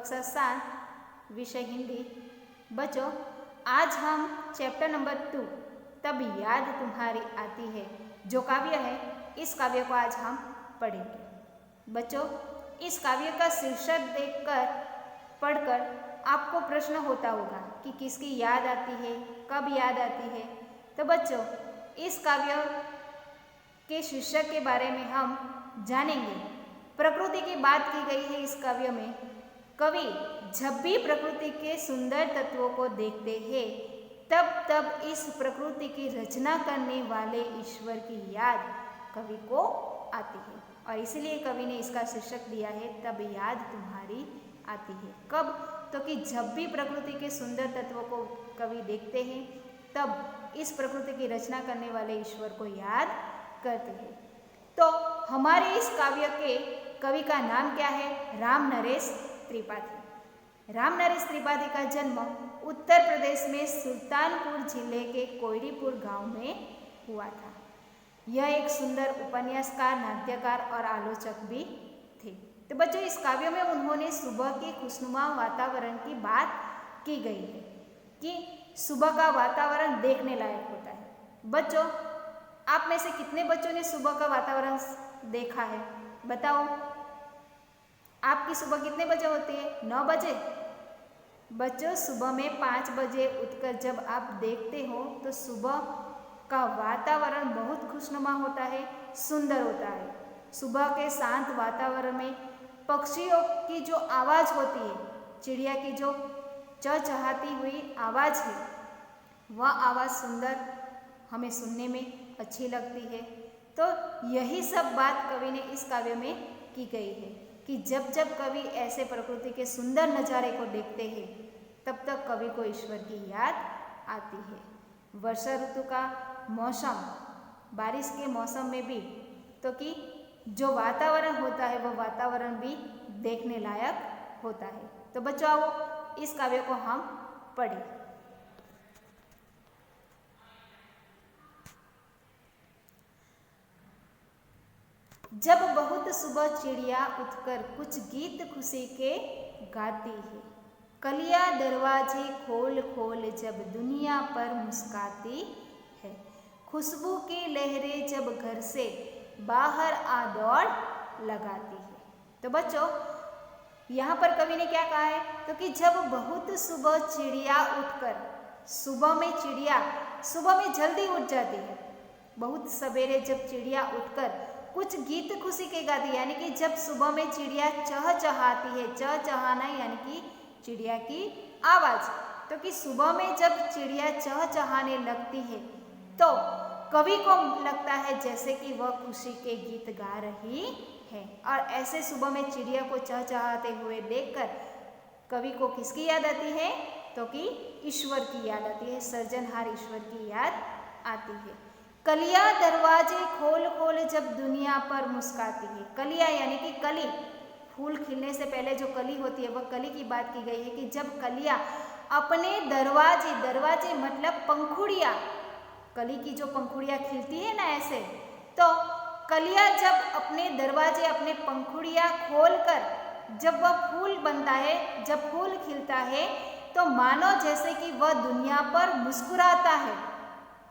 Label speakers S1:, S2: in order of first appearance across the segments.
S1: कक्षा 7 विषय हिंदी। बच्चों, आज हम चैप्टर नंबर 2 तब याद तुम्हारी आती है जो काव्य है, इस काव्य को आज हम पढ़ेंगे। बच्चों, इस काव्य का शीर्षक देखकर पढ़कर आपको प्रश्न होता होगा कि किसकी याद आती है, कब याद आती है। तो बच्चों, इस काव्य के शीर्षक के बारे में हम जानेंगे। प्रकृति की बात की गई है इस काव्य में। कवि जब भी प्रकृति के सुंदर तत्वों को देखते हैं तब तब इस प्रकृति की रचना करने वाले ईश्वर की याद कवि को आती है, और इसीलिए कवि ने इसका शीर्षक दिया है तब याद तुम्हारी आती है। कब? तो कि जब भी प्रकृति के सुंदर तत्वों को कवि देखते हैं तब इस प्रकृति की रचना करने वाले ईश्वर को याद करते हैं। तो हमारे इस काव्य के कवि का नाम क्या है? राम नरेश त्रिपाठी। राम नरेश त्रिपाठी का जन्म उत्तर प्रदेश में सुल्तानपुर जिले के कोयरीपुर गांव में हुआ था। यह एक सुंदर उपन्यासकार, नाट्यकार और आलोचक भी थे। तो बच्चों, इस काव्य में उन्होंने सुबह के खुशनुमा वातावरण की बात की गई है कि सुबह का वातावरण देखने लायक होता है। बच्चों, आप में से कितने बच्चों ने सुबह का वातावरण देखा है? बताओ, आपकी सुबह कितने बजे होती है? 9 बजे। बच्चों, सुबह में 5 बजे उठकर जब आप देखते हो तो सुबह का वातावरण बहुत खुशनुमा होता है, सुंदर होता है। सुबह के शांत वातावरण में पक्षियों की जो आवाज़ होती है, चिड़िया की जो चहचहाती हुई आवाज़ है, वह आवाज़ सुंदर हमें सुनने में अच्छी लगती है। तो यही सब बात कवि ने इस काव्य में की गई है कि जब जब कवि ऐसे प्रकृति के सुंदर नज़ारे को देखते हैं तब तक कवि को ईश्वर की याद आती है। वर्षा ऋतु का मौसम, बारिश के मौसम में भी तो कि जो वातावरण होता है वह वातावरण भी देखने लायक होता है। तो बच्चों, आओ इस काव्य को हम पढ़ें। जब बहुत सुबह चिड़िया उठकर कुछ गीत खुशी के गाती है, कलियां दरवाजे खोल खोल जब दुनिया पर मुस्काती है, खुशबू की लहरें जब घर से बाहर आ दौड़ लगाती है। तो बच्चों, यहाँ पर कवि ने क्या कहा है? तो कि जब बहुत सुबह चिड़िया उठकर, सुबह में चिड़िया सुबह में जल्दी उठ जाती है, बहुत सवेरे जब चिड़िया उठकर कुछ गीत खुशी के गाती है, यानी कि जब सुबह में चिड़िया चहचहाती है, चहचहाना यानी कि चिड़िया की आवाज़, तो कि सुबह में जब चिड़िया चहचहाने लगती है तो कवि को लगता है जैसे कि वह खुशी के गीत गा रही है। और ऐसे सुबह में चिड़िया को चहचहाते हुए देखकर कवि को किसकी याद आती है? तो कि ईश्वर की याद आती है, सृजनहार ईश्वर की याद आती है। कलियां दरवाजे खोल खोल जब दुनिया पर मुस्काती है। कलियां यानी कि कली, फूल खिलने से पहले जो कली होती है वह कली की बात की गई है कि जब कलियां अपने दरवाजे, दरवाजे मतलब पंखुड़ियाँ, कली की जो पंखुड़ियाँ खिलती है ना ऐसे, तो कलियां जब अपने दरवाजे, अपने पंखुड़ियाँ खोलकर जब वह फूल बनता है, जब फूल खिलता है तो मानो जैसे कि वह दुनिया पर मुस्कुराता है।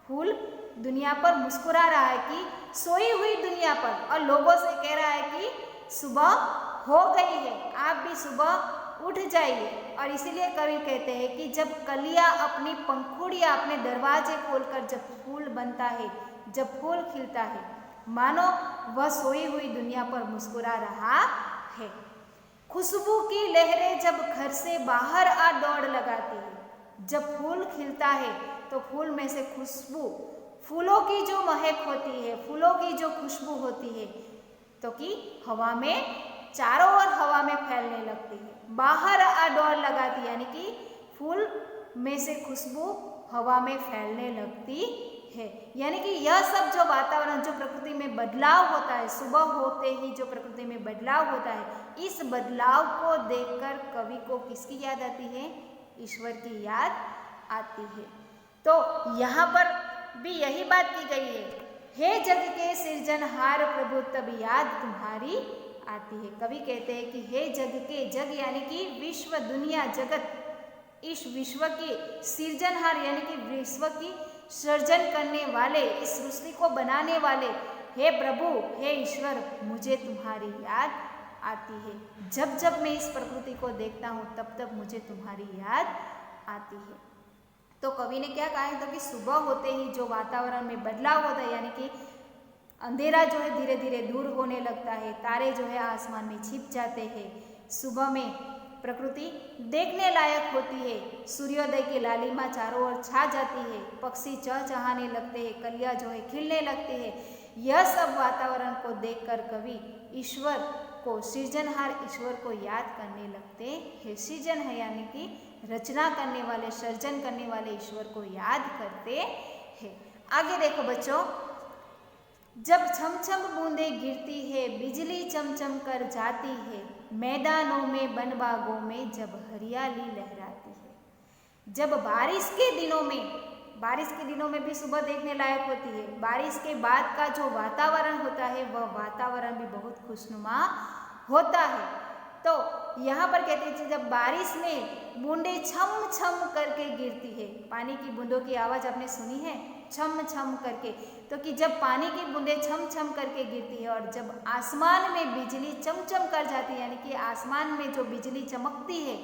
S1: फूल दुनिया पर मुस्कुरा रहा है कि सोई हुई दुनिया पर, और लोगों से कह रहा है कि सुबह हो गई है, आप भी सुबह उठ जाइए। और इसीलिए कवि कहते हैं कि जब कलियां अपनी पंखुड़ियां, अपने दरवाजे खोलकर जब फूल बनता है, जब फूल खिलता है, मानो वह सोई हुई दुनिया पर मुस्कुरा रहा है। खुशबू की लहरें जब घर से बाहर आ दौड़ लगाती है, जब फूल खिलता है तो फूल में से खुशबू, फूलों की जो महक होती है, फूलों की जो खुशबू होती है तो कि हवा में, चारों ओर हवा में फैलने लगती है, बाहर आ दौड़ लगाती है, यानी कि फूल में से खुशबू हवा में फैलने लगती है। यानी कि यह सब जो वातावरण, जो प्रकृति में बदलाव होता है, सुबह होते ही जो प्रकृति में बदलाव होता है, इस बदलाव को देखकर कवि को किसकी याद आती है? ईश्वर की याद आती है। तो यहाँ पर भी यही बात की गई है, हे जग के सृजनहार प्रभु तब याद तुम्हारी आती है। कवि कहते हैं कि हे जग के, जग यानी कि विश्व, दुनिया, जगत, इस विश्व के सृजनहार यानी कि विश्व की सृजन करने वाले, इस सृष्टि को बनाने वाले, हे प्रभु, हे ईश्वर, मुझे तुम्हारी याद आती है। जब जब मैं इस प्रकृति को देखता हूँ तब तब मुझे तुम्हारी याद आती है। तो कवि ने क्या कहा है, तो कि सुबह होते ही जो वातावरण में बदलाव होता है, यानी कि अंधेरा जो है धीरे धीरे दूर होने लगता है, तारे जो है आसमान में छिप जाते हैं, सुबह में प्रकृति देखने लायक होती है, सूर्योदय की लालिमा चारों ओर छा जाती है, पक्षी चहचहाने लगते हैं, कलियां जो है खिलने लगती है। यह सब वातावरण को देखकर कवि ईश्वर को, सृजनहार ईश्वर को याद करने लगते हैं। सृजन है यानी कि रचना करने वाले, सर्जन करने वाले ईश्वर को याद करते हैं। आगे देखो बच्चों, जब छम छम बूंदें गिरती है, बिजली चमचम कर जाती है, मैदानों में, बनबागों में जब हरियाली लहराती है। जब बारिश के दिनों में भी सुबह देखने लायक होती है। बारिश के बाद का जो वातावरण होता है वह वातावरण भी बहुत खुशनुमा होता है। तो यहाँ पर कहते हैं जब बारिश में बूंदें छम छम करके गिरती है, पानी की बूंदों की आवाज़ आपने सुनी है, छम छम करके, तो कि जब पानी की बूंदें छम छम करके गिरती है और जब आसमान में बिजली चमचम कर जाती है, यानी कि आसमान में जो बिजली चमकती है,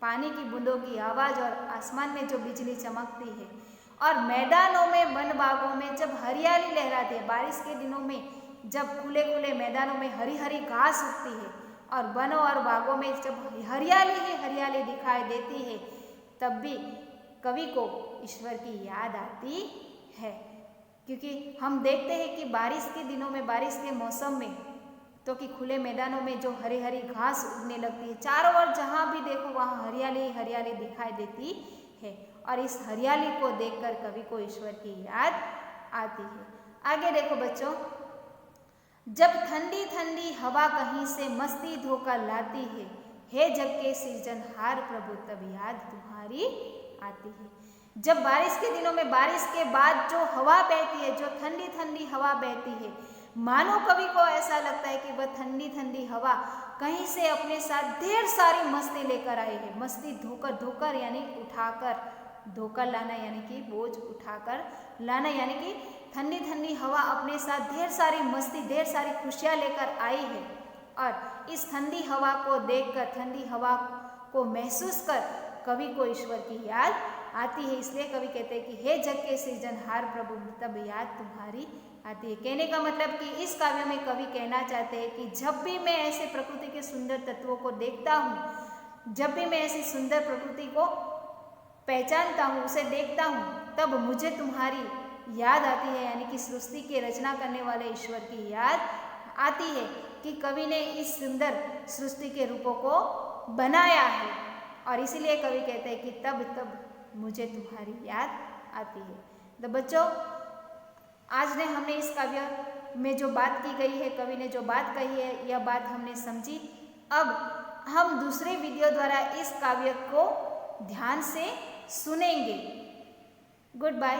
S1: पानी की बूंदों की आवाज़ और आसमान में जो बिजली चमकती है, और मैदानों में, वन बागों में जब हरियाली लहराती है, बारिश के दिनों में जब खुले खुले मैदानों में हरी हरी घास उगती है और वनों और बागों में जब हरियाली ही हरियाली दिखाई देती है, तब भी कवि को ईश्वर की याद आती है। क्योंकि हम देखते हैं कि बारिश के दिनों में, बारिश के मौसम में, तो कि खुले मैदानों में जो हरी हरी घास उगने लगती है, चारों ओर जहाँ भी देखो वहाँ हरियाली हरियाली दिखाई देती है, और इस हरियाली को देखकर कवि को ईश्वर की याद आती है। आगे देखो बच्चों, जब ठंडी ठंडी हवा कहीं से मस्ती धोकर लाती है, हे जग के सृजनहार प्रभु, तब याद तुम्हारी आती है। जब बारिश के दिनों में, बारिश के बाद जो हवा बहती है, जो ठंडी ठंडी हवा बहती है, मानो कवि को ऐसा लगता है कि वह ठंडी ठंडी हवा कहीं से अपने साथ ढेर सारी मस्ती लेकर आई है। मस्ती धोकर, धोकर यानी उठाकर, धोकर लाना यानी कि बोझ उठाकर लाना, यानी कि ठंडी ठंडी हवा अपने साथ ढेर सारी मस्ती, ढेर सारी खुशियाँ लेकर आई है। और इस ठंडी हवा को देखकर, ठंडी हवा को महसूस कर कवि को ईश्वर की याद आती है। इसलिए कवि कहते हैं कि हे जग के सृजनहार प्रभु, तब याद तुम्हारी आती है। कहने का मतलब कि इस काव्य में कवि कहना चाहते हैं कि जब भी मैं ऐसे प्रकृति के सुंदर तत्वों को देखता हूँ, जब भी मैं ऐसी सुंदर प्रकृति को पहचानता हूँ, उसे देखता हूँ, तब मुझे तुम्हारी याद आती है, यानी कि सृष्टि की रचना करने वाले ईश्वर की याद आती है कि कवि ने इस सुंदर सृष्टि के रूपों को बनाया है। और इसीलिए कवि कहते हैं कि तब तब मुझे तुम्हारी याद आती है। तो बच्चों, आज ने हमने इस काव्य में जो बात की गई है, कवि ने जो बात कही है, यह बात हमने समझी। अब हम दूसरे वीडियो द्वारा इस काव्य को ध्यान से सुनेंगे। Good bye.